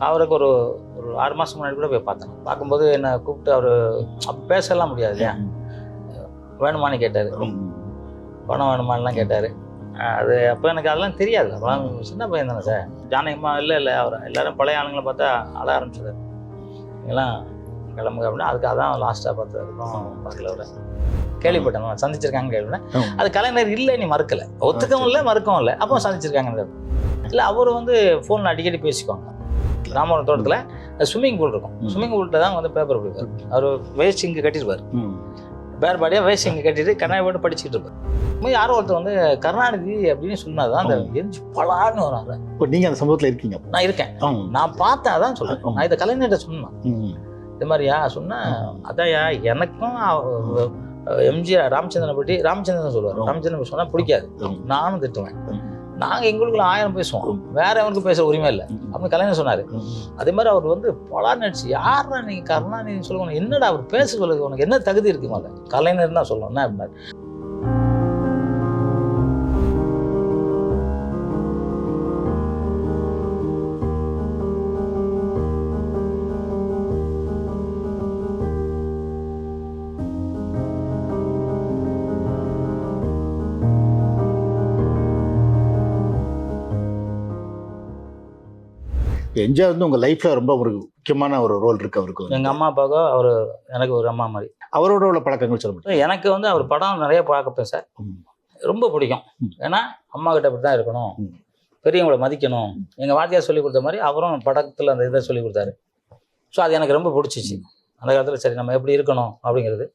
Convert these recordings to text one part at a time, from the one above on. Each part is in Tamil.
அவருக்கு ஒரு ஒரு 6 மாதம் முன்னாடி கூட போய் பார்த்தேன். பார்க்கும்போது என்னை கூப்பிட்டு அவர் அப்போ பேசலாம் முடியாது இல்லையா, வேணுமான்னு கேட்டார், பணம் வேணுமான்லாம் கேட்டார். அது அப்போ எனக்கு அதெல்லாம் தெரியாது, அப்போலாம் சின்ன பையன் தானே சார். ஜானகியம்மா இல்லை அவர் எல்லோரும் பழைய ஆளுங்களை பார்த்தா அழ ஆரம்பிச்சது. நீங்களாம் கிளம்புங்க அப்படின்னா அதுக்கு அதான் லாஸ்ட்டாக பார்த்தது. அப்புறம் பார்க்கல அவரை கேள்விப்பட்டேன், சந்திச்சிருக்காங்கன்னு கேள்விப்பட்டேன். அது கலைஞர் இல்லை, நீ மறுக்கலை, ஒத்துக்கவும் இல்லை மறுக்கவும் இல்லை, அப்போ சந்திச்சிருக்காங்கன்னு இல்லை. அவர் வந்து ஃபோனில் அடிக்கடி பேசிக்குவாங்க. ராமவரம் தோட்டத்தில் ஸ்விம்மிங் பூல் இருக்கும், ஸ்விம்மிங் பூல்கிட்ட தான் வந்து பேப்பர் பிடிப்பார். அவர் வேஸ்ட் இங்கே கட்டியிருப்பார், பேர் பாடியாக வேஸ்ட் இங்கே கட்டிட்டு கண்ணாடி போட்டு படிச்சுட்டு இருப்பார். யாரோ ஒருத்தர் வந்து கருணாநிதி அப்படின்னு சொன்னார் தான் அந்த எரிஞ்சு பலான்னு வராங்க. இப்போ நீங்கள் அந்த சம்பவத்தில் இருக்கீங்க? நான் இருக்கேன், நான் பார்த்தேன், அதான் சொல்கிறேன். நான் இதை கலைஞர்கிட்ட சொன்னேன், இது மாதிரியா சொன்னேன். அதான்யா எனக்கும் எம்ஜிஆர் ராமச்சந்திரனை பற்றி ராமச்சந்திரன் சொல்லுவார், ராமச்சந்திரன் சொன்னால் பிடிக்காது, நானும் திட்டுவேன். நாங்கள் எங்களுக்குள்ள 1000 பேசுவோம், வேற அவனுக்கு பேச உரிமை இல்லை அப்படின்னு கலைஞர் சொன்னார். அதே மாதிரி அவர் வந்து பலான்னு நடிச்சு, யாரா நீங்கள் கருணாநிதி சொல்லுவாங்க, என்னடா அவர் பேச சொல்லுது, உனக்கு என்ன தகுதி இருக்கு முதல்ல, கலைஞர் தான் சொல்லணும் என்ன அப்படின்னாரு. எம்ஜிஆர் வந்து உங்கள் லைஃப்பில் ரொம்ப ஒரு முக்கியமான ஒரு ரோல் இருக்குது அவருக்கு. எங்கள் அம்மா அப்பாவுக்கோ அவர் எனக்கு ஒரு அம்மா மாதிரி. அவரோட உள்ள பழக்கங்கள் சொல்ல முடியும்? எனக்கு வந்து அவர் படம் நிறைய பார்க்கப்பேன் சார், ரொம்ப பிடிக்கும். ஏன்னா அம்மா கிட்ட அப்படி தான் இருக்கணும், பெரியவங்களை மதிக்கணும். எங்கள் வாத்தியார் சொல்லி கொடுத்த மாதிரி அவரும் படத்தில் அந்த இதை சொல்லி கொடுத்தாரு. ஸோ அது எனக்கு ரொம்ப பிடிச்சிச்சு அந்த காலத்தில். சரி நம்ம எப்படி இருக்கணும் அப்படிங்கிறது,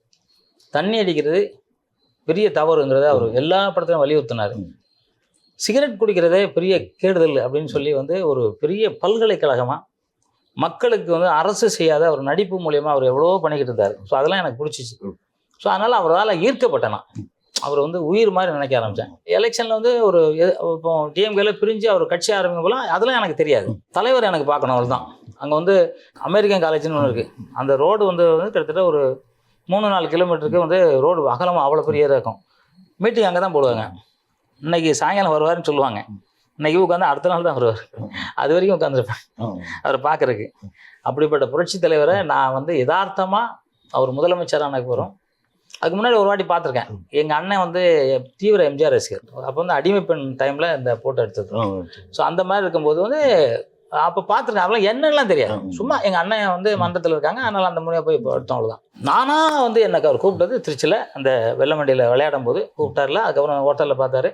தண்ணி அடிக்கிறது பெரிய தவறுங்கிறத அவர் எல்லா படத்திலும் வலியுறுத்தினார். சிகரெட் குடிக்கிறதே பெரிய கேடுதல் அப்படின்னு சொல்லி வந்து ஒரு பெரிய பல்கலைக்கழகமாக மக்களுக்கு வந்து அரசு செய்யாத ஒரு நடிப்பு மூலியமாக அவர் எவ்வளோ பண்ணிக்கிட்டு இருந்தார். ஸோ அதெல்லாம் எனக்கு பிடிச்சிச்சு. ஸோ அதனால் அவரால் ஈர்க்கப்பட்டேன் நான். அவர் வந்து உயிர் மாதிரி நினைக்க ஆரம்பித்தேன். எலெக்ஷனில் வந்து ஒரு இப்போ டிஎம்கேல பிரிஞ்சு அவர் கட்சி ஆரம்பிக்கும் போலாம் அதெல்லாம் எனக்கு தெரியாது. தலைவர் எனக்கு பார்க்கணும், அவர் தான். அங்கே வந்து அமெரிக்கன் காலேஜ்னு ஒன்று இருக்குது, அந்த ரோடு வந்து கிட்டத்தட்ட ஒரு 3-4 கிலோமீட்டருக்கு வந்து ரோடு அகலமாக அவ்வளோ பெரிய இருக்கும். மீட்டிங் அங்கே தான் போடுவாங்க. இன்னைக்கு சாயங்காலம் வருவார்னு சொல்லுவாங்க, இன்னைக்கு உட்காந்து அடுத்த நாள் தான் வருவார். அது வரைக்கும் உட்காந்துருப்பேன் அவரை பார்க்கறதுக்கு. அப்படிப்பட்ட புரட்சி தலைவரை நான் வந்து யதார்த்தமாக அவர் முதலமைச்சரான வரும். அதுக்கு முன்னாடி ஒரு வாட்டி பார்த்துருக்கேன். எங்கள் அண்ணன் வந்து தீவிர எம்ஜிஆர் ரசிகர். அப்போ வந்து அடிமை பெண் டைமில் இந்த போட்டோ எடுத்தது. ஸோ அந்த மாதிரி இருக்கும்போது வந்து அப்போ பார்த்துருக்கேன். அதெல்லாம் என்னெல்லாம் தெரியாது, சும்மா எங்கள் அண்ணன் வந்து மன்றத்தில் இருக்காங்க, அதனால் அந்த முறையாக போய் எடுத்தோம், அவ்வளோதான். நானாக வந்து எனக்கு அவர் கூப்பிட்டது திருச்சியில் அந்த வெள்ளமண்டியில் விளையாடும் போது கூப்பிட்டார்ல. அதுக்கப்புறம் ஹோட்டலில் பார்த்தாரு,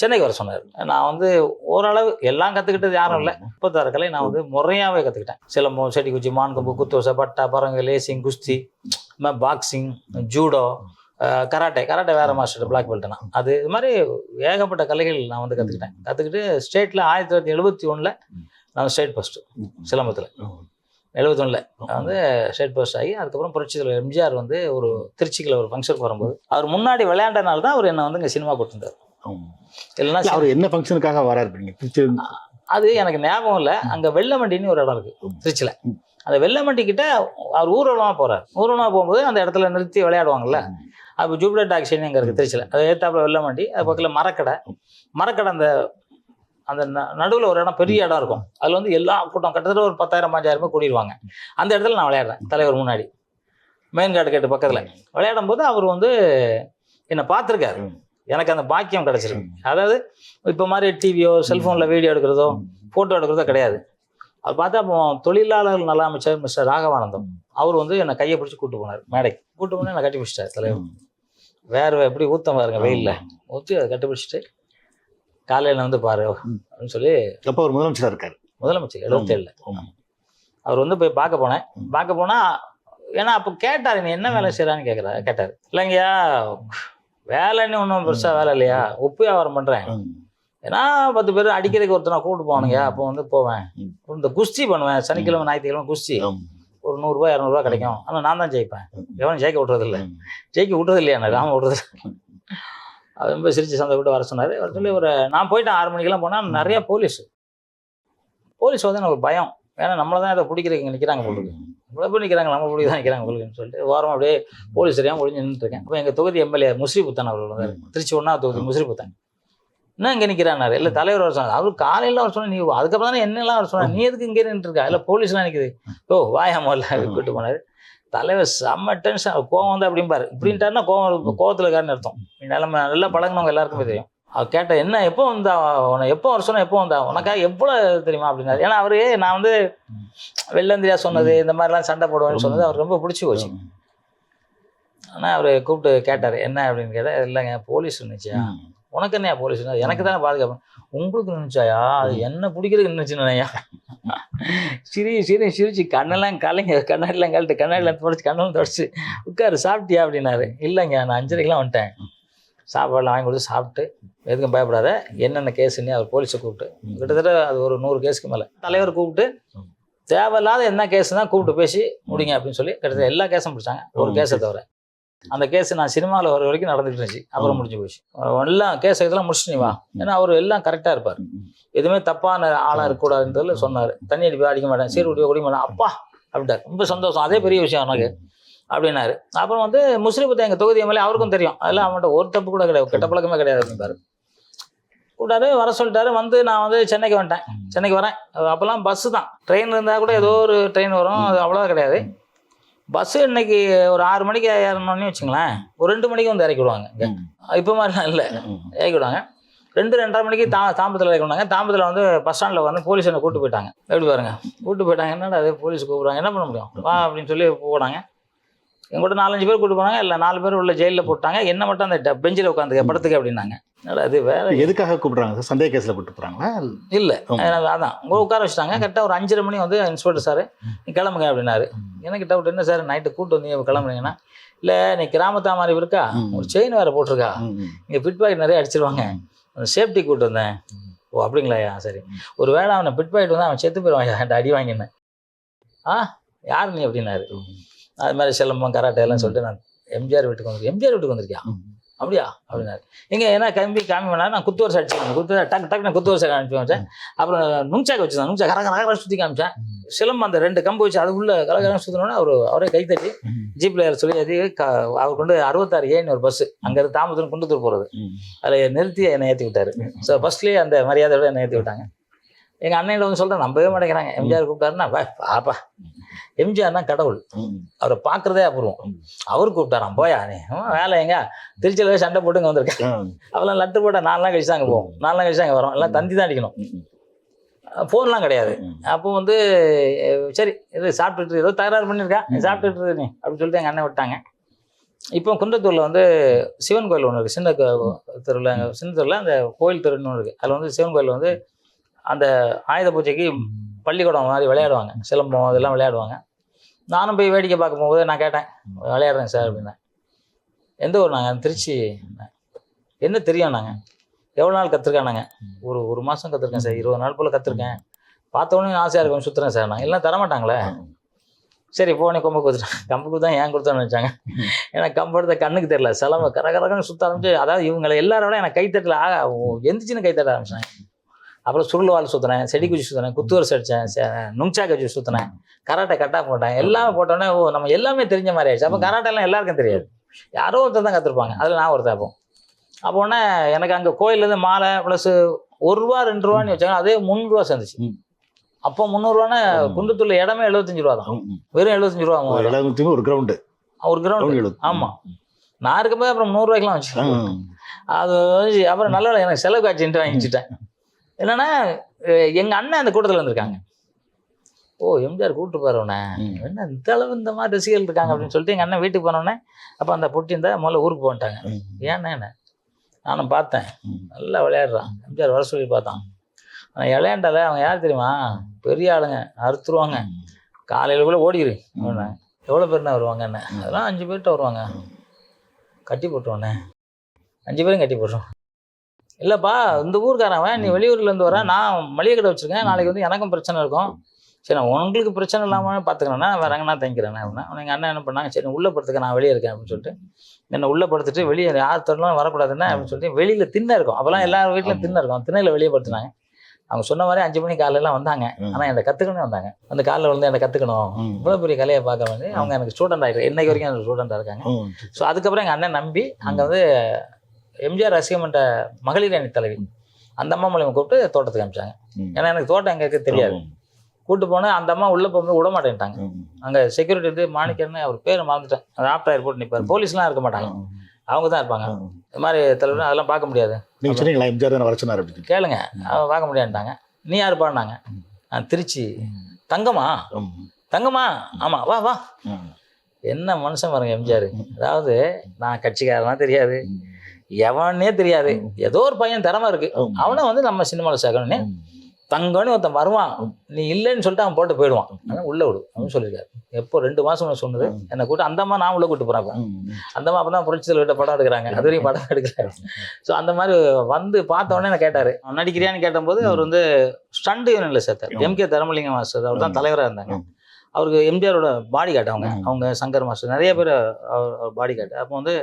சென்னைக்கு வர சொன்னார். நான் வந்து ஓரளவு எல்லாம் கற்றுக்கிட்டது யாரும் இல்லை, 36 கலை நான் வந்து முறையாகவே கற்றுக்கிட்டேன். சிலம்பம், செடி குச்சி, மான்கொம்பு, குத்தோசை, பட்டா, பரங்கு, லேசிங், குஸ்தி, பாக்ஸிங், ஜூடோ, கராட்டே வேறு மாஸ்டர் பிளாக் பெல்ட்னா அது. இது மாதிரி ஏகப்பட்ட கலைகள் நான் வந்து கற்றுக்கிட்டு ஸ்டேட்டில் 1971 நான் ஸ்டேட் ஃபஸ்ட்டு சிலம்பத்தில். 71 வந்து ஸ்டேட் ஃபஸ்ட் ஆகி அதுக்கப்புறம் புரட்சி தலைவர் எம்ஜிஆர் வந்து ஒரு திருச்சிக்கில் ஒரு ஃபங்க்ஷனுக்கு வரும்போது அவர் முன்னாடி விளையாண்டனால தான் அவர் என்னை வந்து இங்கே சினிமா போட்டுருந்தார். இல்லைன்னா அவர் என்ன ஃபங்க்ஷனுக்காக வராருப்பீங்க திருச்சி? அது எனக்கு ஞாபகம் இல்லை. அங்கே வெள்ளமண்டின்னு ஒரு இடம் இருக்குது திருச்சியில். அந்த வெள்ளமண்டி கிட்ட அவர் ஊர்வலமாக போகிறார். ஊர்வலமாக போகும்போது அந்த இடத்துல நிறுத்தி விளையாடுவாங்கள்ல, அப்போ ஜூபிலர் டாக்ஸின்னு அங்கே இருக்குது திருச்சியில். அது ஏத்தாப்புல வெள்ளமண்டி, அது பக்கத்தில் மரக்கடை அந்த அந்த நடுவில் ஒரு இடம், பெரிய இடம் இருக்கும். அதில் வந்து எல்லா கூட்டம் கிட்டத்தட்ட ஒரு 10,000-5,000 கூடிடுவாங்க. அந்த இடத்துல நான் விளையாடுறேன் தலைவர் முன்னாடி, மெயின் கார்டு கேட்டு பக்கத்தில் விளையாடும் போது அவர் வந்து என்னை பார்த்துருக்காரு. எனக்கு அந்த பாக்கியம் கிடச்சிருக்கு. அதாவது இப்போ மாதிரி டிவியோ செல்ஃபோனில் வீடியோ எடுக்கிறதோ ஃபோட்டோ எடுக்கிறதோ கிடையாது. அது பார்த்தா அப்போ தொழிலாளர்கள் நல அமைச்சர் மிஸ்டர் ராகவானந்தம் அவர் வந்து என்னை கையை பிடிச்சி கூப்பிட்டு போனார் மேடைக்கு. கூப்பிட்டு போனால் என்னை கட்டி பிடிச்சிட்டார் தலைவர். வேறு எப்படி ஊற்றம் பாருங்க, வெயிலில் ஊற்றி அதை கட்டி பிடிச்சிட்டு காலையில் வந்து பாரு அப்படின்னு சொல்லி. அப்போ அவர் முதலமைச்சராக இருக்கார். முதலமைச்சர் 77 அவர் வந்து போய் பார்க்க போனால் ஏன்னா அப்போ கேட்டார், நீ என்ன வேலை செய்கிறான்னு கேட்டார். இல்லைங்கய்யா வேலைன்னு ஒன்றும் பெருசாக வேலை இல்லையா, உப்பு வியாபாரம் பண்ணுறேன். ஏன்னா 10 பேர் அடிக்கிறதுக்கு ஒருத்தர் நான் கூப்பிட்டு போவானுங்க. அப்போ வந்து போவேன், இந்த குஸ்தி பண்ணுவேன், சனிக்கிழமை ஞாயிற்றுக்கிழமை குஸ்தி, ஒரு 100-200 கிடைக்கும். ஆனால் நான் தான் ஜெயிப்பேன், எவனும் ஜெயிக்க விட்றதில்லை. ஜெயிக்க விட்றது இல்லையா, ராம விட்றது. அது ரொம்ப சிரிச்சு சந்தோஷப்பட்டு வர சொன்னார். அவர் சொல்லி நான் போயிட்டேன் 6 மணிக்கெல்லாம் போனால் நிறையா போலீஸ் வந்து எனக்கு ஒரு பயம். ஏன்னா நம்மளை தான் இதை பிடிக்கிறதுக்கு இங்கே நிற்கிறாங்க உங்களுக்கு, இவ்வளோ பேர் நிற்கிறாங்க, நம்ம பிடிக்க தான் நிற்கிறாங்க உங்களுக்குன்னு சொல்லிட்டு ஓரமாக அப்படியே போலீஸ் சரியாக ஒழிஞ்சு நின்றுட்டுருக்கேன். அப்போ எங்கள் தொகுதி எம்எல்ஏ முஸ்ரீபுத்தன் அவர்கள் வந்தார். திருச்சி 1ஆவது தொகுதி முஸ்ரீபுத்தன். என்ன இங்கே நிற்கிறாரு? இல்லை தலைவர் வர சொன்னார். அவர் காலையில் வர சொன்னால் நீ அதுக்கப்புறம் தானே என்னெல்லாம் வர சொன்னார், நீ எதுக்கு இங்கே நின்றுருக்கா? இல்லை போலீஸ்லாம் நிற்குது. ஓ வாயா முதல்ல கூப்பிட்டு போனார். தலைவர் செம்ம டென்ஷன், கோவம் வந்து அப்படிம்பாரு. இப்படின்ட்டாருன்னா கோவத்தில் இருக்காருன்னு அர்த்தம். நிலைமை நல்லா பழகினவங்க எல்லாருக்குமே தெரியும். அவர் கேட்ட என்ன எப்போ வந்தா உன எப்போ வர சொன்ன, எப்போ வந்தா உனக்கா எவ்வளோ தெரியுமா அப்படின்னாரு. ஏன்னா அவரு நான் வந்து வெள்ளந்திரியா சொன்னது இந்த மாதிரிலாம் சண்டை போடுவேன்னு சொன்னது அவருக்கு ரொம்ப பிடிச்சி போச்சு. ஆனால் அவர் கூப்பிட்டு கேட்டார் என்ன அப்படின்னு கேட்டால், இல்லைங்க போலீஸ் இருந்துச்சியா. உனக்கு என்னையா போலீஸ்? எனக்கு தானே பாதுகாப்பு. உங்களுக்கு நினைச்சாயா? அது என்ன பிடிக்கிறதுக்கு நினைச்சுனையா? சிரிச்சு கண்ணெல்லாம் கண்ணாடிலாம் கழட்டு, கண்ணாடிலாம் தொடச்சி கண்ணெல்லாம் தொடச்சி உட்காரு சாப்பிட்டியா அப்படின்னாரு. இல்லைங்க நான் 5:30க்கெலாம் வந்துட்டேன். சாப்பாடுலாம் வாங்கி கொடுத்து சாப்பிட்டு எதுக்கும் பயப்படாத, என்னென்ன கேஸுன்னு அவர் போலீஸை கூப்பிட்டு கிட்டத்தட்ட அது ஒரு 100 கேஸுக்கு மேலே தலைவர் கூப்பிட்டு தேவையில்லாத என்ன கேஸ் தான் கூப்பிட்டு பேசி முடிங்க அப்படின்னு சொல்லி கிட்டத்தட்ட எல்லா கேஸும் பிடிச்சாங்க. ஒரு கேஸை தவிர. அந்த கேஸ் நான் சினிமாவில் வர வரைக்கும் நடந்துகிட்டு இருந்துச்சு. அப்புறம் முடிஞ்சு போச்சு. எல்லாம் கேஸ் இதெல்லாம் முடிச்சுட்டு வா, ஏன்னா அவர் எல்லாம் கரெக்டாக இருப்பார். எதுவுமே தப்பான ஆளாக இருக்கக்கூடாதுன்றதுல சொன்னார். தண்ணி அடிப்பா அடிக்க மாட்டேன், சீர் குடிக்க குடிக்க மாட்டேன், அப்பா அப்படின்ட்டார். ரொம்ப சந்தோஷம், அதே பெரிய விஷயம் எனக்கு அப்படின்னாரு. அப்புறம் வந்து முஸ்லீம் எங்கள் தொகுதி எம்எல்ஏ அவருக்கும் தெரியும், அதெல்லாம் அவன்கிட்ட ஒரு தப்பு கூட கிடையாது, கெட்ட பழக்கமே கிடையாது அப்படின்பாரு. கூட்டாரு வர சொல்லிட்டாரு. வந்து நான் வந்து சென்னைக்கு வந்துட்டேன். சென்னைக்கு வரேன். அப்போல்லாம் பஸ்ஸு தான், ட்ரெயின் இருந்தால் கூட ஏதோ ஒரு ட்ரெயின் வரும், அது அவ்வளோ கிடையாது. பஸ்ஸு இன்னைக்கு ஒரு 6 மணிக்கு ஏறணும்னு வச்சுங்களேன், ஒரு 2 மணிக்கு வந்து இறக்கி விடுவாங்க. இப்போ மாதிரிலாம் இல்லை, இறக்கி விடுவாங்க. 2-2:30 மணிக்கு தாம்பரத்தில் இறக்கி விடுவாங்க. தாம்பரத்தில் வந்து பஸ் ஸ்டாண்டில் வந்து போலீஸ் என்னை கூப்பிட்டு போயிட்டாங்க. எப்படி பாருங்க, கூப்பிட்டு போயிட்டாங்க. என்னடா அது போலீஸ் கூப்பிட்றாங்க, என்ன பண்ண முடியும், வா அப்படின்னு சொல்லி போனாங்க. எங்கூட 4-5 பேர் கூப்பிட்டு போனாங்க. இல்லை 4 பேர் உள்ள ஜெயிலில் போட்டாங்க. என்ன மட்டும் அந்த பெஞ்சில் உட்காந்துக்க படத்துக்கு அப்படின்னாங்க. என்னடா அது வேற எதுக்காக கூப்பிட்றாங்க சார்? சந்தேக கேஸில் கூப்பிட்டு போகிறாங்களா? இல்லை, அதான் உட்கார வச்சுட்டாங்க. கரெக்டாக ஒரு 5:30 மணி வந்து இன்ஸ்பெக்டர் சார் நீ கிளம்புங்க அப்படின்னாரு. எனக்கு டவுட், என்ன சார் நைட்டு கூப்பிட்டு வந்து கிளம்புறீங்கன்னா, இல்லை நீ கிராமத்தா மாதிரி இருக்கா, ஒரு செயின் வேறு போட்டிருக்கா, இங்கே பிட் பாக்கெட் நிறைய அடிச்சிருவாங்க, சேஃப்டி கூப்பிட்டு வந்தேன். ஓ அப்படிங்களாயா, சரி. ஒரு வேளை அவனை பிட் பாக்கெட் வந்து அவன் செத்து போயிடுவான், என்கிட்ட அடி வாங்கினேன். யார் நீ அப்படின்னாரு. அது மாதிரி சிலம்பம் கராட்டை எல்லாம் சொல்லிட்டு நான் எம்ஜிஆர் வீட்டுக்கு வந்துருக்கேன். எம்ஜிஆர் வீட்டுக்கு வந்திருக்கியா? அப்படியா அப்படின்னாரு. எங்கே ஏன்னா காமி பண்ணாரு. நான் குத்து வருஷம் அடிச்சுக்கேன். டக்கு நான் குத்து வருஷம் அனுப்பி வச்சேன். அப்புறம் நுங்சாக்க வச்சுதான், நுங்சா கரகர சுற்றி காமிச்சேன். சிலம்பம் அந்த 2 கம்பு வச்சு அது உள்ள கரகரம் சுற்றினோடனே அவரே கை தட்டி ஜீப்பில் ஏற சொல்லி அது அவர் கொண்டு 66A ஒரு பஸ்ஸு அங்கேருந்து தாமதம் குண்டத்தூர் போகிறது, அதில் நிறுத்தி என்னை ஏற்றி விட்டார். ஸோ ஃபர்ஸ்ட்லேயே அந்த மரியாதையோட என்னை ஏற்றி விட்டாங்க. எங்கள் அண்ணன் வந்து சொல்கிறேன், நம்பவே மாட்டேங்கிறாங்க. எம்ஜிஆர் கூப்பிட்டாருன்னா பாப்பா, எம்ஜிஆர் தான் கடவுள், அவரை பார்க்குறதே அப்புறம். அவர் கூப்பிட்டாராம், போயா நீ வேலை எங்க திருச்சியில் சண்டை போட்டு இங்கே வந்திருக்கேன். அவெல்லாம் லட்டு போட்டால் 4 நாள் கழிச்சு அங்கே போவோம், 4 நாள் கழிச்சு அங்கே வரோம். எல்லாம் தந்தி தான் அடிக்கணும், ஃபோன்லாம் கிடையாது. அப்போ வந்து சரி இது சாப்பிட்டுட்டு ஏதோ தகராறு பண்ணியிருக்கா, நீ சாப்பிட்டுட்டு நீ அப்படின்னு சொல்லிட்டு எங்கள் அண்ணன் விட்டாங்க. இப்போ குன்றத்தூரில் வந்து சிவன் கோயில் ஒன்று இருக்குது. சின்ன தெருவில், சின்ன தெருவில் அந்த கோயில் தெருன்னு ஒன்று இருக்குது. அதில் வந்து சிவன் கோயில் வந்து அந்த ஆயுத பூஜைக்கு பள்ளிக்கூடம் மாதிரி விளையாடுவாங்க, சிலம்பம் அதெல்லாம் விளையாடுவாங்க. நானும் போய் வேடிக்கை பார்க்கும் போது நான் கேட்டேன், விளையாடுறேன் சார் அப்படின்னா. எந்த ஊர்? நாங்கள் திருச்சி. என்ன தெரியும்? நாங்கள் எவ்வளோ நாள் கற்றுருக்கேன்? ஒரு மாதம் கற்றுருக்கேன் சார், 20 நாள் போல் கற்றுருக்கேன். பார்த்தோன்னே ஆசையாக இருக்கும், சுற்றுறேன் சார். நான் எல்லாம் தரமாட்டாங்களே. சரி போனே கொம்பு கொடுத்துட்டேன். கம்புக்கு தான் ஏன் கொடுத்தோன்னு வச்சாங்க. ஏன்னா கம்பு எடுத்த கண்ணுக்கு தெரியல, சிலம்பு கரகரகன்னு சுற்ற ஆரம்பிச்சு. அதாவது இவங்களை எல்லாரோட எனக்கு கைத்தட்டல எந்திரிச்சின்னு கைத்தட்ட ஆரம்பிச்சாங்க. அப்புறம் சுருள் வாழ் சுற்றினேன், செடி குச்சி சுற்றினேன், குத்துவரசு அடித்தேன், நுங்சாக்க வச்சு சுற்றினேன், கராட்டை கட்டாக போட்டேன். எல்லாமே போட்டோன்னே நம்ம எல்லாமே தெரிஞ்ச மாதிரி ஆயிடுச்சு. அப்போ கராட்டெல்லாம் எல்லாருக்கும் தெரியாது, யாரோ ஒருத்தர் தான் கற்றுருப்பாங்க. அதில் நான் ஒருத்தர். அப்போ உடனே எனக்கு அங்கே கோயிலேருந்து மாலை ப்ளஸ் ₹1 ₹2 வச்சாங்க. அதே ₹300 சேர்ந்துச்சு. அப்போ 300 குன்றத்தூர்ல இடமே 75 ரூபா தான், வெறும் 75 ரூபா. ஒரு கிரவுண்டு. ஆமாம், நான் இருக்கும்போது அப்புறம் 100 ரூபாய்க்குலாம் வச்சுக்கேன். அது அப்புறம் நல்லா எனக்கு செலவு காட்சின்ட்டு வாங்கிச்சிட்டேன். என்னன்னா எங்கள் அண்ணன் அந்த கூட்டத்தில் வந்திருக்காங்க. ஓ எம்ஜிஆர் கூப்பிட்டு போறவனே, என்ன இந்த அளவு இந்த மாதிரி ரசிகர்கள் இருக்காங்க அப்படின்னு சொல்லிட்டு எங்கள் அண்ணன் வீட்டுக்கு போனோடனே அப்போ அந்த பொட்டி இருந்தால் முதல்ல ஊருக்கு போன்ட்டாங்க. ஏன்னா நானும் பார்த்தேன், நல்லா விளையாடுறான். எம்ஜிஆர் வர சொல்லி பார்த்தான். ஆனால் விளையாண்டால அவங்க யார் தெரியுமா? பெரிய ஆளுங்க, அறுத்துருவாங்க, காலையில் கூட ஓடிடு. எவ்வளோ பேர்னா வருவாங்க? என்ன அதெல்லாம் 5 பேர்கிட்ட வருவாங்க. கட்டி போட்டுருவானே, 5 பேரும் கட்டி போட்டுருவோம். இல்லைப்பா இந்த ஊருக்காரவன், நீ வெளியூர்லேருந்து வர, நான் மளிகை கடை வச்சுருக்கேன், நாளைக்கு வந்து எனக்கும் பிரச்சனை இருக்கும். சரி நான் உங்களுக்கு பிரச்சனை இல்லாமல் பார்த்துக்கிறேன்னா வேறு எங்கன்னா தங்கிக்கிறேன் அப்படின்னா. எங்கள் அண்ணன் என்ன பண்ணாங்க, சரி உள்ளே படுத்துக்க, நான் வெளியே இருக்கேன் அப்படின்னு சொல்லிட்டு என்னை உள்ளே படுத்துட்டு வெளியே யார் தரலாம் வரக்கூடாதுன்னா அப்படின்னு சொல்லிட்டு வெளியில் திண்ணை இருக்கும். அப்போல்லாம் எல்லார் வீட்டிலும் திண்ணை இருக்கும், திண்ணையில் வெளியே படுத்துனாங்க. அவங்க சொன்ன மாதிரி 5 மணி காலையெல்லாம் வந்தாங்க. ஆனால் என்னை கற்றுக்கணும் வந்தாங்க. அந்த காலையில் வந்து என்னை கற்றுக்கணும், இவ்வளோ பெரிய கலையை பார்க்க வந்து அவங்க எனக்கு ஸ்டூடெண்ட் ஆகிட்டு இன்னைக்கு வரைக்கும் எனக்கு ஸ்டூடெண்ட்டாக இருக்காங்க. ஸோ அதுக்கப்புறம் எங்கள் அண்ணன் நம்பி அங்கே வந்து எம்ஜிஆர் ரசிகமன்ற மகளிர் அணி தலைவி அந்த அம்மா மூலியமாக கூப்பிட்டு தோட்டத்துக்கு அனுப்பிச்சாங்க. ஏன்னா எனக்கு தோட்டம் எங்கே இருக்குது தெரியாது. கூப்பிட்டு போனால் அந்த அம்மா உள்ளே போகும்போது விட மாட்டேன்ட்டாங்க. அங்கே செக்யூரிட்டி வந்து மாணிக்கன்னு அவர் பேரை மறந்துட்டேன், அது ஆஃப்டர் ஏர்போர்ட் நிற்பார், போலீஸ்லாம் இருக்க மாட்டாங்க, அவங்க தான் இருப்பாங்க. இது மாதிரி தலைவர் அதெல்லாம் பார்க்க முடியாது. நீங்கள் சொன்னீங்களா எம்ஜிஆர் தானே வர சொன்னார் அப்படின்னு? கேளுங்க, அவன் பார்க்க முடியாதுட்டாங்க. நீ யார் பாடினாங்க? திருச்சி. தங்கமா? தங்கமா, ஆமாம், வா வா. என்ன மனுஷன் பாருங்க எம்ஜிஆர். அதாவது நான் கட்சிக்காரலாம் தெரியாது, எவனே தெரியாது, ஏதோ ஒரு பையன் திறமை இருக்கு, அவனை வந்து நம்ம சினிமாவில் சேர்க்கணும்னு தங்கன்னு ஒருத்தன் வருவான், நீ இல்லைன்னு சொல்லிட்டு அவன் போட்டு போயிடுவான், ஆனால் உள்ள விடு அப்படின்னு சொல்லியிருக்காரு. எப்போ 2 மாதம் சொன்னது என்னை கூட்டு அந்த அம்மா நான் உள்ள கூட்டு போகிறேன். அந்த அம்மா அப்போ தான் புரட்சியில் விட்ட படம் எடுக்கிறாங்க, அது வரைக்கும் படம் எடுக்கிறாரு. ஸோ அந்த மாதிரி வந்து பார்த்த உடனே நான் கேட்டார், நடிக்கிறியான்னு கேட்டபோது அவர் வந்து ஸ்டண்ட் யூனியனில் சேர்த்தார். எம்கே தரமலிங்க மாஸ்டர் அவர் தான் தலைவராக இருந்தாங்க. அவருக்கு எம்ஜிஆரோட பாடி கார்டு அவங்க சங்கர் மாஸ்டர் நிறைய பேர் அவர் பாடி கார்டு. அப்போ வந்து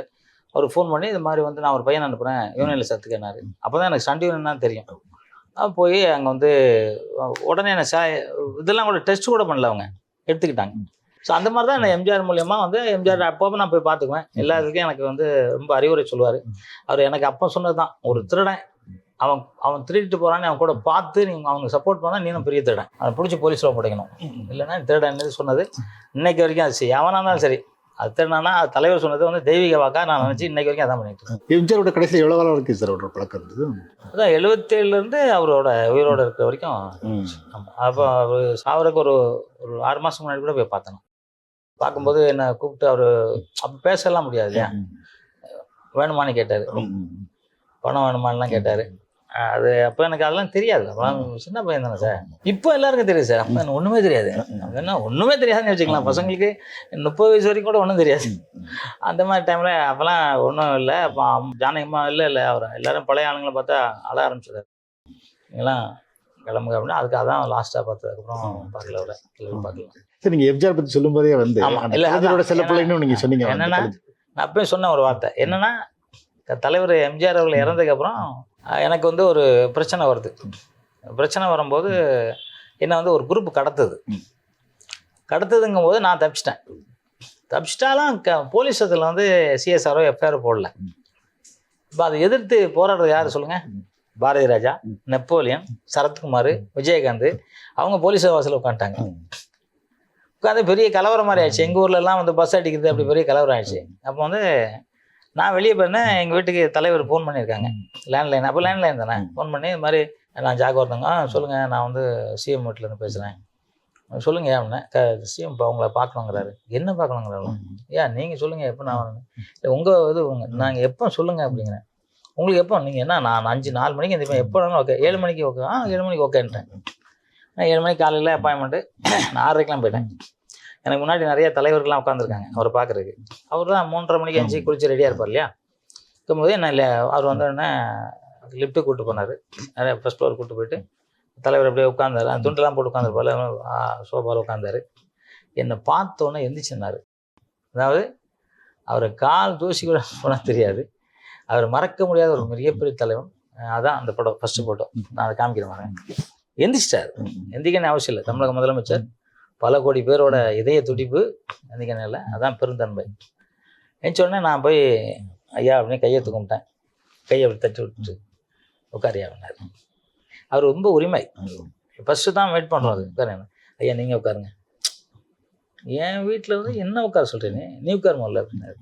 அவர் ஃபோன் பண்ணி இது மாதிரி வந்து நான் ஒரு பையன் அனுப்புகிறேன் யூனியனில் சேர்த்துக்கினாரு. அப்போ தான் எனக்கு ஸ்டண்ட் யூனியன் தான் தெரியும். போய் அங்கே வந்து உடனே என்ன இதெல்லாம் கூட டெஸ்ட் கூட பண்ணல, அவங்க எடுத்துக்கிட்டாங்க. ஸோ அந்த மாதிரி தான் என்ன எம்ஜிஆர் மூலியமாக வந்து எம்ஜிஆர் அப்போ நான் போய் பார்த்துக்குவேன். எல்லாத்துக்கும் எனக்கு வந்து ரொம்ப அறிவுரை சொல்லுவார். அவர் எனக்கு அப்போ சொன்னது தான், ஒரு திருடன் அவன் திருடிட்டு போகிறான்னு அவன் கூட பார்த்து நீங்கள் அவனுக்கு சப்போர்ட் பண்ணால் நீனும் பெரிய திருடன், அதை பிடிச்சி போலீஸில் போடைக்கணும், இல்லைன்னா திருடன் சொன்னது இன்னைக்கு வரைக்கும் அது எவனாக இருந்தாலும் சரி, அது திருடானா அது தலைவர் சொன்னது வந்து தெய்வீக வாக்கா நான் நினச்சி இன்னைக்கு வரைக்கும் அதான் பண்ணிட்டு இருக்கேன். எம்ஜிஆரோட கடைசியில் எவ்வளோ காலம் இருக்குது சார் அவரோட பழக்கம் இருந்தது? அதான் 77லேருந்து அவரோட உயிரோட இருக்கிற வரைக்கும். ஆமாம். அப்போ அவர் சாவருக்கு ஒரு 6 மாதம் முன்னாடி கூட போய் பார்த்தேன். பார்க்கும்போது என்னை கூப்பிட்டு அவர் அப்போ பேசலாம் முடியாது இல்லையா, வேணுமான்னு கேட்டார், பணம் வேணுமான்லாம் கேட்டார். அது அப்போ எனக்கு அதெல்லாம் தெரியாது, அப்போலாம் சின்ன பையன் தானே சார். இப்போ எல்லாருக்கும் தெரியுது சார், அப்போ எனக்கு ஒன்றுமே தெரியாது. என்ன ஒன்றுமே தெரியாதுன்னு வச்சுக்கலாம், பசங்களுக்கு 30 வயசு வரைக்கும் கூட ஒன்றும் தெரியாது. அந்த மாதிரி டைமில் அப்போலாம் ஒன்றும் இல்லை. அப்போ ஜானகிமா இல்லை அவர் எல்லாரும் பழைய ஆளுங்களை பார்த்தா அழ ஆரம்பிச்சிடாரு, நீங்களாம் கிளம்புங்க அப்படின்னா. அதுக்கு அதான் லாஸ்ட்டாக பார்த்ததுக்கப்புறம் பார்க்கல, அவரை பார்க்கலாம். சரி, நீங்கள் எம்ஜிஆர் பற்றி சொல்லும்போதே வந்து இல்லை செல்ல பிள்ளைன்னு நீங்கள் சொன்னீங்க. என்னன்னா நான் அப்பயும் சொன்ன ஒரு வார்த்தை என்னன்னா, தலைவர் எம்ஜிஆர் அவர்கள் இறந்ததுக்கப்புறம் எனக்கு வந்து ஒரு பிரச்சனை வருது. பிரச்சனை வரும்போது என்னை வந்து ஒரு குரூப் கடத்துதுங்கும் போது நான் தப்பிச்சிட்டாலும் போலீஸ் அதில் வந்து சிஎஸ்ஆரோ எஃப்ஐஆரோ போடல. இப்போ அதை எதிர்த்து போராடுறது யார் சொல்லுங்கள்? பாரதி ராஜா, நெப்போலியன், சரத்குமார், விஜயகாந்த், அவங்க போலீஸ் வாசலில் உட்காந்துட்டாங்க. உட்காந்து பெரிய கலவரம் மாதிரி ஆயிடுச்சு. எங்கள் ஊர்லலாம் வந்து பஸ் அடிக்கிறது அப்படி பெரிய கலவரம் ஆயிடுச்சு. அப்போ வந்து நான் வெளியே போயிருந்தேன், எங்கள் வீட்டுக்கு தலைவர் ஃபோன் பண்ணியிருக்காங்க, லேண்ட்லைன், அப்போ லேண்ட்லைன் தானே. ஃபோன் பண்ணி இது மாதிரி நான் ஜாகவர்தங்க, சொல்லுங்கள் நான் வந்து சிஎம் வீட்டிலேருந்து பேசுகிறேன், சொல்லுங்கள் அப்படின்னா. சிஎம் இப்போ உங்களை பார்க்கணுங்கிறாரு. என்ன பார்க்கணுங்கிறாரு? ஏன் நீங்கள் சொல்லுங்கள் எப்போ நான் வரணும்? இல்லை உங்கள் நாங்கள் எப்போ சொல்லுங்கள் அப்படிங்கிறேன். உங்களுக்கு எப்போ நீங்கள் என்ன நான் 4 மணிக்கு எந்திரிப்பேன், எப்போ வேணும் ஓகே, 7 மணிக்கு ஓகே, 7 மணிக்கு ஓகேன்ட்டேன். நான் 7 மணிக்கு காலையில் அப்பாயின்மெண்ட்டு, நான் 6:30க்கெலாம் போயிட்டேன். எனக்கு முன்னாடி நிறைய தலைவர்கள்லாம் உட்காந்துருக்காங்க அவரை பார்க்குறதுக்கு. அவர் தான் 3:30 மணிக்கு எந்திரிச்சு குளிச்சு ரெடியாக இருப்பார் இல்லையா. இருக்கும்போது என்ன இல்லை, அவர் வந்து என்ன லிஃப்ட்டு கூப்பிட்டு போனார், நிறைய ஃபஸ்ட் ஃப்ளோர் கூப்பிட்டு போயிட்டு தலைவர் அப்படியே உட்காந்தார், அந்த துண்டெல்லாம் போட்டு உட்காந்துருப்பார், சோஃபாவில் உட்காந்தார். என்னை பார்த்தோன்னே எந்திரிச்சிருந்தார். அதாவது அவர் கால் தூசி கூட போனால் தெரியாது, அவர் மறக்க முடியாத ஒரு மிகப்பெரிய தலைவன். அதான் அந்த படம், ஃபஸ்ட்டு ஃபோட்டோ, நான் அதை காமிக்கிறேன் வரேன். எந்திரிச்சிட்டார், எந்திரிக்கணும் அவசியம் இல்லை. தமிழக முதலமைச்சர், பல கோடி பேரோட இதய துடிப்பு, எந்திரிக்கணும் இல்லை, அதான் பெருந்தன்மை. நினச்ச உடனே நான் போய் ஐயா அப்படின்னு கையை கும்பிட்டேன். கையை அப்படி தட்டி விட்டுட்டு உட்காரியா அப்படின்னாரு. அவர் ரொம்ப உரிமை, ஃபஸ்ட்டு தான் வெயிட் பண்ணுறோம், அது உட்காருங்க ஐயா, நீங்கள் உட்காருங்க. என் வீட்டில் வந்து என்ன உட்கார சொல்கிறீங்க, நீ உட்காருமா இல்லை அப்படின்னாரு.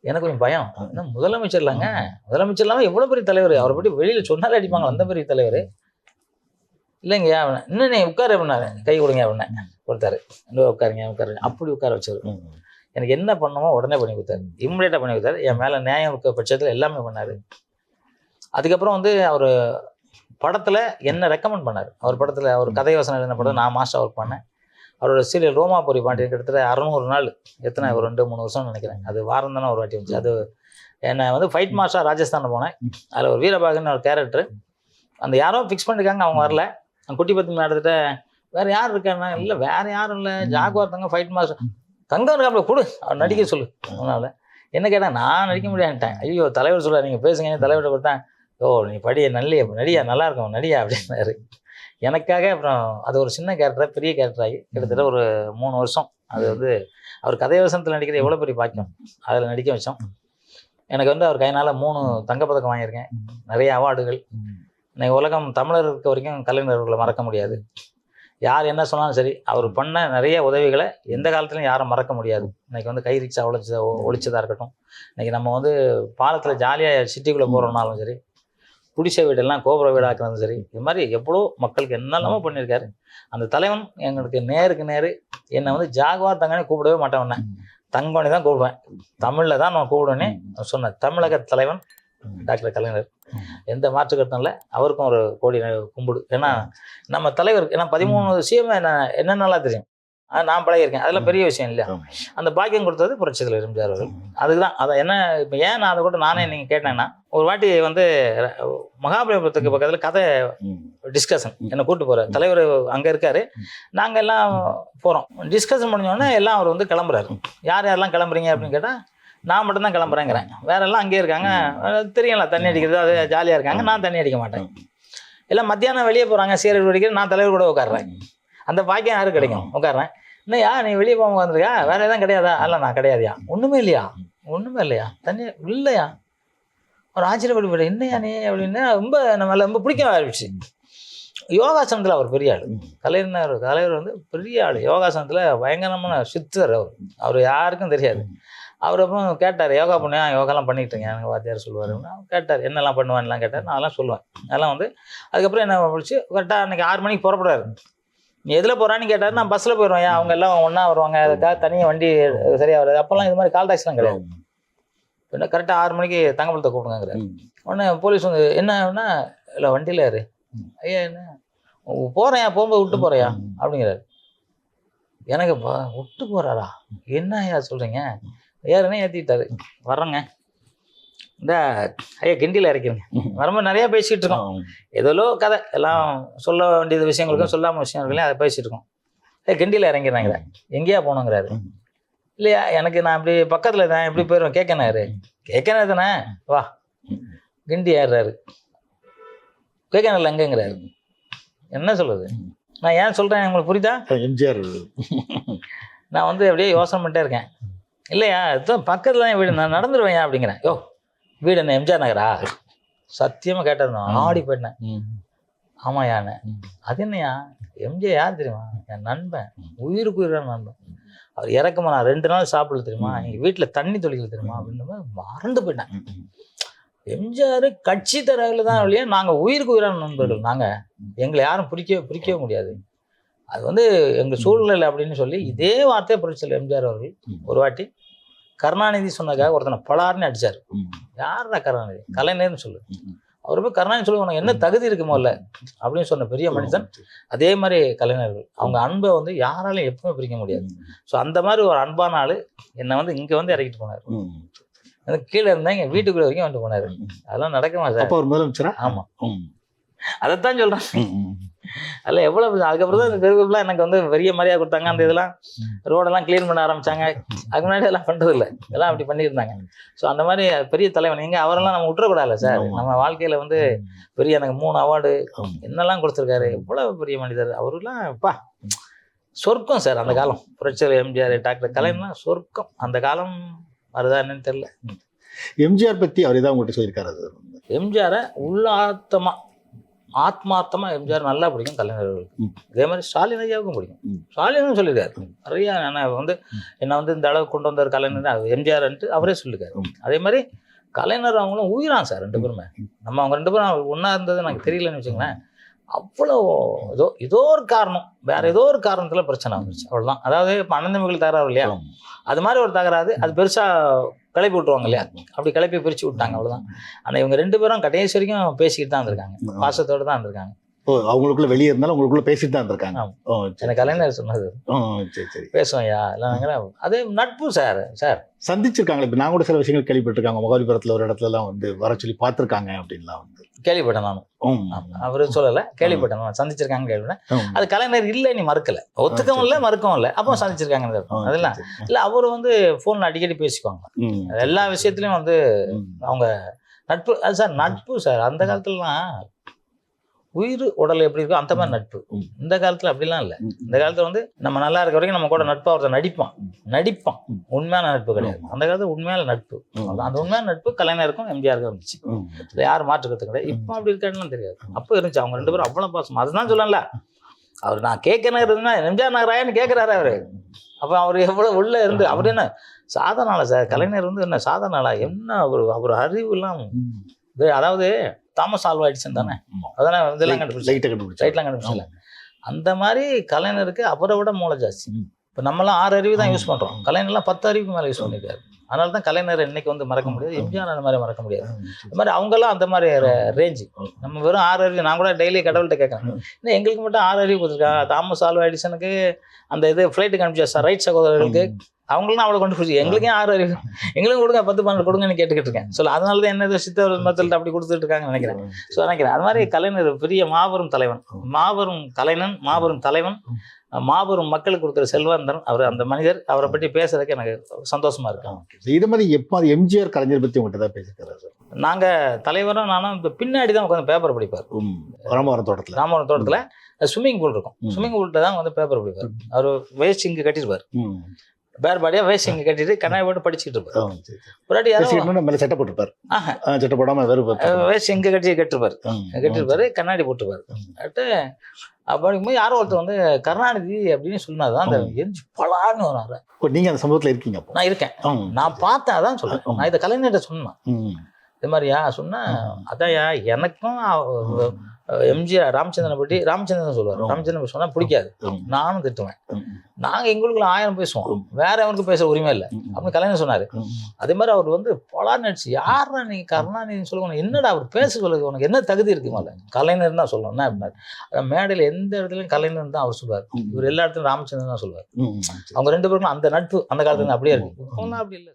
எனக்கு கொஞ்சம் பயம், என்ன முதலமைச்சர் இல்லைங்க, முதலமைச்சர் இல்லாமல் எவ்வளோ பெரிய தலைவர், அவரை பற்றி வெளியில் சொன்னாலே அடிப்பாங்க, அந்த பெரிய தலைவர். இல்லைங்கய்யா அப்படின்னா, இன்னும் நீ உட்காரு அப்படின்னாரு. கை கொடுங்க அப்படின்னா கொடுத்தாரு. இன்னும் உட்காருங்க அப்படி உட்கார வச்சாரு. எனக்கு என்ன பண்ணணுமோ உடனே பண்ணி கொடுத்தாரு, இம்மிடியேட்டாக பண்ணி கொடுத்தாரு. என் மேலே நியாயம் இருக்க பட்சத்தில் எல்லாமே பண்ணார். அதுக்கப்புறம் வந்து அவர் படத்தில் என்ன ரெக்கமெண்ட் பண்ணார். அவர் படத்தில் அவர் கதை வசனம் எழுதின படம் நான் மாஸ்டர் ஒர்க் பண்ணேன். அவரோட சீரியல் ரோமாபுரி பாண்டியன் கிட்டத்தட்ட 600 நாள், எத்தனை ஒரு 2-3 வருஷம்னு நினைக்கிறேன். அது வாரம் தானே ஒரு வாட்டி வந்துச்சு. அது என்னை வந்து ஃபைட் மாஸ்டர் ராஜஸ்தான் போனேன். அதில் ஒரு வீரபாகன்னு ஒரு கேரக்டர், அந்த யாரோ ஃபிக்ஸ் பண்ணியிருக்காங்க, அவங்க வரல. நான் குட்டி பத்து நடந்துட்டு வேறு யார் இருக்காருன்னா, இல்லை வேறு யாரும் இல்லை, ஜாகுவார் ஃபைட் மாஸ்டர் தங்கம் இருக்காப்புல கொடு, அவர் நடிக்க சொல்லு. அதனால் என்ன கேட்டால் நான் நடிக்க முடியாதுட்டேன். ஐயோ தலைவர் சொல்ல நீங்கள் பேசுங்க, தலைவர்கிட்ட கொடுத்தேன். ஓ நீ படிய நடியா நல்லா இருக்கும் நடியா அப்படின்னாரு. எனக்காக அப்புறம் அது ஒரு சின்ன கேரக்டராக பெரிய கேரக்டராகி கிட்டத்தட்ட ஒரு 3 வருஷம். அது வந்து அவர் கதை வசனத்தில் நடிக்கிற எவ்வளோ பெரிய பாக்கியம், அதில் நடிக்க வச்சோம். எனக்கு வந்து அவர் கையினால் 3 தங்கப்பதக்கம் வாங்கியிருக்கேன், நிறைய அவார்டுகள். இன்னைக்கு உலகம் தமிழர் இருக்க வரைக்கும் கலைஞர்களை மறக்க முடியாது. யார் என்ன சொன்னாலும் சரி, அவர் பண்ண நிறைய உதவிகளை எந்த காலத்துலையும் யாரும் மறக்க முடியாது. இன்னைக்கு வந்து கை ரிக்ஷா ஒழிச்சதாக இருக்கட்டும், இன்னைக்கு நம்ம வந்து பாலத்தில் ஜாலியாக சிட்டிக்குள்ளே போகிறோம்னாலும் சரி, குடிசை வீடெல்லாம் கோபுர வீடாக்குறதும் சரி, இது மாதிரி எவ்வளோ மக்களுக்கு என்னெல்லாமோ பண்ணியிருக்காரு அந்த தலைவன். எங்களுக்கு நேருக்கு நேரு என்னை வந்து ஜாகுவார் தங்கனே கூப்பிடவே மாட்டேன், உடனே தங்கோனி தான் கூப்பிடுவேன், தமிழில் தான் நான் கூப்பிடுவேனே சொன்ன தமிழக தலைவன் டாக்டர் கலைஞர். எந்த மாற்று கருத்தும் இல்லை. அவருக்கும் ஒரு கோடி கும்பிடு. ஏன்னா நம்ம தலைவர், ஏன்னா 13 விஷயம் என்னென்னலாம் தெரியும், நான் பழகியிருக்கேன், அதெல்லாம் பெரிய விஷயம் இல்லையா. அந்த பாக்கியம் கொடுத்தது புரட்சித் தலைவர் எம்ஜிஆர் அவர்கள். அதுதான் அதை என்ன இப்போ ஏன் நான் அதை கூட நானே நீங்கள் கேட்டேன்னா, ஒரு வாட்டி வந்து மகாபலிபுரத்துக்கு பக்கத்தில் கதை டிஸ்கஷன் என்னை கூப்பிட்டு போகிறார் தலைவர், அங்கே இருக்காரு, நாங்கள் எல்லாம் போகிறோம். டிஸ்கஷன் முடிஞ்சோடனே எல்லாம் அவர் வந்து கிளம்புறாரு. யார் யாரெல்லாம் கிளம்புறீங்க அப்படின்னு கேட்டால், நான் மட்டும்தான் கிளம்புறேங்கிறேன், வேற எல்லாம் அங்கேயே இருக்காங்க, தெரியல தண்ணி அடிக்கிறது அது ஜாலியாக இருக்காங்க, நான் தண்ணி அடிக்க மாட்டேன். எல்லாம் மத்தியானம் வெளியே போகிறாங்க சீரட் அடிக்கிறது, நான் தலைவர் கூட உட்காடுறேன். அந்த பாக்கியம் யாரும் கிடைக்கும், உட்காடுறேன். என்னையா நீ வெளியே போக உட்காந்துருக்கா, வேற எதாவது கிடையாதா? அல்ல நான் கிடையாதுயா. ஒன்றுமே இல்லையா? ஒன்றுமே இல்லையா? தண்ணி இல்லையா? ஒரு ஆச்சரியப்பட்டு போய்ட்டு, என்னையா நீ அப்படின்னு ரொம்ப நம்ம ரொம்ப பிடிக்க ஆரம்பிச்சு. யோகாசனத்தில் அவர் பெரிய ஆள், தலைவர் வந்து பெரிய ஆள். யோகாசனத்தில் பயங்கரமான சித்தர் அவர் யாருக்கும் தெரியாது. அவர் அப்போ கேட்டார், யோகா பண்ணியா? யோகாலாம் பண்ணிக்கிட்டேங்க எனக்கு வாத்தியார் சொல்லுவார். கேட்டார் என்னெல்லாம் பண்ணுவான்லாம் கேட்டார். நான் அதெல்லாம் சொல்லுவேன். அதெல்லாம் வந்து அதுக்கப்புறம் என்ன முடிச்சு கரெக்டாக அன்றைக்கி 6 மணிக்கு புறப்படுறாரு. நீ எதில் போகிறான்னு கேட்டார். நான் பஸ்ஸில் போயிடுவேன், ஏன் அவங்க எல்லாம் ஒன்றா வருவாங்க, அதுக்காக தனியாக வண்டி சரியாக வராது. அப்போல்லாம் இது மாதிரி கால் டாக்ஸிலாம் கிடையாது. என்ன கரெக்டாக 6 மணிக்கு தங்கப்பழத்தை கூப்பிடுங்கிறார். உடனே போலீஸ் வந்து என்னன்னா, இல்லை வண்டியில் யாரு? ஐயா என்ன போகிறேன், போகும்போது விட்டு போகிறையா அப்படிங்கிறாரு. எனக்கு விட்டு போகிறாரா? என்ன ஐயா சொல்கிறீங்க? ஏறுனே ஏற்றிட்டாரு. வர்றேங்க, இந்த ஐயா கிண்டியில் இறக்கிருங்க. வரும்போது நிறையா பேசிகிட்டு இருக்கோம், ஏதோ கதை எல்லாம் சொல்ல வேண்டியது விஷயங்களுக்கும் சொல்லாமல் விஷயங்களையும் அதை பேசிகிட்டு இருக்கோம். கிண்டியில் இறங்கிறாங்க. எங்கேயா போகணுங்கிறாரு. இல்லையா எனக்கு நான் இப்படி பக்கத்தில் தான் எப்படி போயிடுவேன். கேட்கனாரு தானே, வா. கிண்டி ஏறுறாரு. கேட்கனில் எங்கேங்கிறாரு. என்ன சொல்லுது? நான் ஏன் சொல்கிறேன் உங்களுக்கு புரியுதா? எம்ஜிஆர் நான் வந்து அப்படியே யோசனை பண்ணிட்டே இருக்கேன். இல்லையா இதுதான் பக்கத்தில் தான் வீடு, நான் நடந்துருவேன் அப்படிங்கிறேன். யோ வீடு என்ன எம்ஜிஆர் நகரா? சத்தியமாக கேட்டது ஆடி போயிட்டேன். ஆமாயாண்ணே. அது என்னையா? எம்ஜிஆர் யார் தெரியுமா? என் நண்பன், உயிருக்கு உயிரான நண்பன். அவர் இறக்குமா நான் 2 நாள் சாப்பிடல தெரியுமா, எங்கள் வீட்டில் தண்ணி தொழில் தெரியுமா அப்படின்னு மறந்து போயிட்டேன். எம்ஜிஆர் கட்சி தரவில் தான் இல்லையா, நாங்கள் உயிருக்கு உயிரான நண்பர்கள். நாங்கள் எங்களை யாரும் பிரிக்கவே முடியாது. அது வந்து எங்கள் சூழ்நிலை அப்படின்னு சொல்லி இதே வார்த்தையை புரட்சியாளர் எம்ஜிஆர் அவர்கள் ஒரு வாட்டி கருணாநிதி சொன்னதுக்காக ஒருத்தனை பலார்னு அடிச்சார். யாருடா கருணாநிதி? கலைஞர்னு சொல்லு. அவர் போய் கருணாநிதி சொல்லி உனக்கு என்ன தகுதி இருக்குமோ இல்லை அப்படின்னு சொன்ன பெரிய மனிதன். அதே மாதிரி கலைஞர்கள் அவங்க அன்பை வந்து யாராலையும் எப்பவுமே பிரிக்க முடியாது. ஸோ அந்த மாதிரி ஒரு அன்பான ஆள் என்னை வந்து இங்கே வந்து இறக்கிட்டு போனார். எனக்கு கீழே இருந்தால் எங்கள் வீட்டுக்குள்ளே வரைக்கும் வந்துட்டு போனார். அதெல்லாம் நடக்குமா சார்? ஒரு முதலமைச்சரா? ஆமாம், அதைத்தான் சொல்கிறேன். அதில் எவ்வளோ அதுக்கப்புறம் தான் இந்த தெருவுலாம் எனக்கு வந்து பெரிய மரியாதை கொடுத்தாங்க. அந்த இதெல்லாம் ரோடெல்லாம் க்ளீன் பண்ண ஆரம்பித்தாங்க. அதுக்கு முன்னாடி எல்லாம் பண்ணுறதில்ல, எல்லாம் அப்படி பண்ணியிருந்தாங்க. ஸோ அந்த மாதிரி பெரிய தலைவன் எங்கே அவரெல்லாம் நம்ம விட்டுறக்கூடாதுல்ல சார். நம்ம வாழ்க்கையில் வந்து பெரிய எனக்கு 3 அவார்டு என்னெல்லாம் கொடுத்துருக்காரு. எவ்வளோ பெரிய மனிதர் அவருலாம். அப்பா சொர்க்கம் சார் அந்த காலம். புரட்சியாளர் எம்ஜிஆர் டாக்டர் கலைஞர்லாம் சொர்க்கம். அந்த காலம் வருதா என்னன்னு தெரியல. எம்ஜிஆர் பற்றி அவரே தான் உங்கள்கிட்ட சொல்லியிருக்காரு. எம்ஜிஆரை ஆத்மார்த்தமாக எம்ஜிஆர் நல்லா பிடிக்கும் கலைஞர்களுக்கு. இதே மாதிரி ஸ்டாலின் ஐயாவுக்கும் பிடிக்கும். ஸ்டாலினும் சொல்லியிருக்காரு நிறையா. வந்து என்னை வந்து இந்த அளவுக்கு கொண்டு வந்தார் கலைஞர் எம்ஜிஆர்ன்ட்டு அவரே சொல்லியிருக்காரு. அதே மாதிரி கலைஞர் அவங்களும் உயிரான் சார் 2 பேருமே. நம்ம அவங்க 2 பேரும் ஒன்றா இருந்தது எனக்கு தெரியலன்னு வச்சுங்களேன். அவ்வளோ ஏதோ ஒரு காரணம், வேற ஏதோ ஒரு காரணத்தில் பிரச்சனை வந்துருச்சு, அவ்வளோதான். அதாவது இப்போ அண்ணன் தம்பிகள் தகராறு இல்லையா, அது மாதிரி ஒரு தகராறு. அது பெருசாக கிளப்பி விட்டுருவாங்க இல்லையா, அப்படி கிளப்பி பிரித்து விட்டாங்க, அவ்வளோதான். ஆனால் இவங்க 2 பேரும் கடைசி வரைக்கும் பேசிக்கிட்டு தான் இருந்திருக்காங்க, பாசத்தோடு தான் இருந்திருக்காங்க. அவங்களுக்குள்ள வெளியே இருந்தாலும் உங்களுக்குள்ள பேசிட்டு தான் இருந்திருக்காங்க. எனக்கு கலைஞர் சொன்னது பேசுவோம்யா எல்லாம். அதே நட்பு சார். சந்திச்சிருக்காங்க. இப்போ நான் கூட சில விஷயங்கள் கேள்விப்பட்டிருக்காங்க. மகாபலிபுரத்தில் ஒரு இடத்துலலாம் வந்து வர சொல்லி பார்த்துருக்காங்க அப்படின்லாம் வந்து கேள்விப்பட்டேன். நானும் அவரு சொல்லலை, கேள்விப்பட்டேன். நான் சந்திச்சிருக்காங்க கேள்விப்பட்டேன். அது கலைஞர் இல்லை, நீ மறுக்கலை, ஒத்துக்கவும் இல்லை மறுக்கவும் இல்லை, அப்போ சந்திச்சிருக்காங்க அதெல்லாம் இல்லை. அவர் வந்து ஃபோனில் அடிக்கடி பேசிக்குவாங்க. எல்லா விஷயத்துலையும் வந்து அவங்க நட்பு. அது சார் நட்பு சார். அந்த காலத்துலலாம் உயிர் உடல் எப்படி இருக்கோ அந்த மாதிரி நட்பு. இந்த காலத்தில் அப்படிலாம் இல்லை. இந்த காலத்தில் வந்து நம்ம நல்லா இருக்க வரைக்கும் நம்ம கூட நட்பாக ஒருத்தர் நடிப்பான். உண்மையான நட்பு கிடையாது. அந்த காலத்தில் உண்மையான நட்பு, அந்த உண்மையான நட்பு கலைஞருக்கும் எம்ஜிஆருக்கும் இருந்துச்சு. யார் மாற்றுக்கிறது கிடையாது. இப்போ அப்படி இருக்காருன்னு தெரியாது. அப்போ இருந்துச்சு. அவங்க 2 பேரும் அவ்வளோ பாசம். அதுதான் சொல்லல, அவர் நான் கேட்கணும் இருந்தா எம்ஜிஆர் நகராயன்னு கேட்குறாரு அவரு. அப்போ அவர் எவ்வளோ உள்ள இருந்து அவர் என்ன சாதனால சார், கலைஞர் வந்து என்ன சாதனாலா, என்ன அவர் அறிவுலாம். அதாவது தாமஸ் ஆல்வா எடிசன் தானே, அதானே இதெல்லாம் லைட்லாம் கண்டுபிடிச்சல. அந்த மாதிரி கலைஞருக்கு அவரை விட மூளை ஜாஸ்தி. இப்போ நம்மளாம் 6 அறிவு தான் யூஸ் பண்ணுறோம், கலைஞர்லாம் 10 அறிவுக்கு மேலே யூஸ் பண்ணியிருக்காரு. அதனால தான் கலைஞர் இன்னைக்கு வந்து மறக்க முடியாது, எம்ஜிஆர் அந்த மாதிரி மறக்க முடியாது. அது மாதிரி அவங்கெல்லாம் அந்த மாதிரி ரேஞ்சு. நம்ம வெறும் 6 அறிவு. நான் கூட டெய்லி கடவுள்கிட்ட கேட்குறேன், இன்னும் எங்களுக்கு மட்டும் 6 அறிவு கொடுத்துருக்கா. தாமஸ் ஆல்வா எடிசனுக்கு அந்த இது ஃப்ளைட்டுக்கு அனுப்பிச்சா சார், ரைட் சகோதரர்களுக்கு அவங்களும் அவ்வளோ கொண்டு போச்சு. எங்களுக்கே 6 அறிவு, எங்களுக்கும் கொடுங்க 10-12 கொடுங்கன்னு கேட்டுக்கிட்டு இருக்கேன். ஸோ அதனால தான் என்ன சித்தர் மரத்தில் அப்படி கொடுத்துட்டு இருக்காங்கன்னு நினைக்கிறேன். ஸோ நினைக்கிறேன் அது மாதிரி கலைஞர் பெரிய மாபெரும் தலைவன், மாபெரும் கலைஞன், மாபெரும் தலைவன், மாபெரும் மக்களுக்கு கொடுக்குற செல்வந்தன் அவர். அந்த மனிதர், அவரை பற்றி பேசுறதுக்கு எனக்கு சந்தோஷமா இருக்கு. இது மாதிரி எப்போ எம்ஜிஆர் கலைஞர் பற்றி உங்கள்கிட்ட தான் பேசிக்கிறாரு? நாங்கள் தலைவரும் நானும் இந்த பின்னாடி தான் உட்காந்து பேப்பர் படிப்பார். ராமவரம் தோட்டத்தில் ஸ்விம்மிங் பூல் இருக்கும். ஸ்விம்மிங் பூல்கிட்ட தான் வந்து பேப்பர் படிப்பார். அவர் வேஸ்ட் இங்கே கட்டிருப்பார், பேர்பாடியா வேஸ்ட் இங்கே கட்டிட்டு கண்ணாடி போட்டு படிச்சுட்டு இருப்பார். முன்னாடி யாரும் சட்டை போட்டுருப்பார், சட்டை போடாமல் வேஸ்ட் இங்கே கட்டிருப்பாரு, கண்ணாடி போட்டுருப்பாரு. அடுத்து அப்படிங்கும்போது யாரோ ஒருத்தர் வந்து கருணாநிதி அப்படின்னு சொன்னாதான் அந்த எரிஞ்சு பலான்னு வராரு. நீங்க அந்த சம்பவத்தில் இருக்கீங்க? நான் இருக்கேன், நான் பார்த்தேன், அதான் சொல்றேன். நான் இதை கலைஞர்கிட்ட சொன்னேன், இது மாதிரியா சொன்னா, அதான்யா எனக்கும் எம்ஜிஆர் ராமச்சந்திரனை பற்றி ராமச்சந்திரன் சொல்லுவார். ராமச்சந்திரன் சொன்னா பிடிக்காது, நானும் திட்டுவேன். நாங்கள் எங்களுக்குள்ள 1000 பேசுவோம், வேற எவனுக்கு பேச உரிமை இல்லை அப்படின்னு கலைஞர் சொன்னாரு. அதே மாதிரி அவர் வந்து பலா நடிச்சு, யாரா நீ கருணாநிதினு சொல்லுவாங்க, என்னடா அவர் பேச சொல்லுது, உனக்கு என்ன தகுதி இருக்கு? முதல்ல கலைஞர் தான் சொல்லணும். என்ன அப்படின்னாரு, மேடையில் எந்த இடத்துலையும் கலைஞர் தான் அவர் சொல்லுவார். இவர் எல்லா இடத்துலையும் ராமச்சந்திரன் தான் சொல்லுவார். அவங்க 2 பேருக்கும் அந்த நட்பு அந்த காலத்துல அப்படியே இருக்கு. அப்படி இல்லை.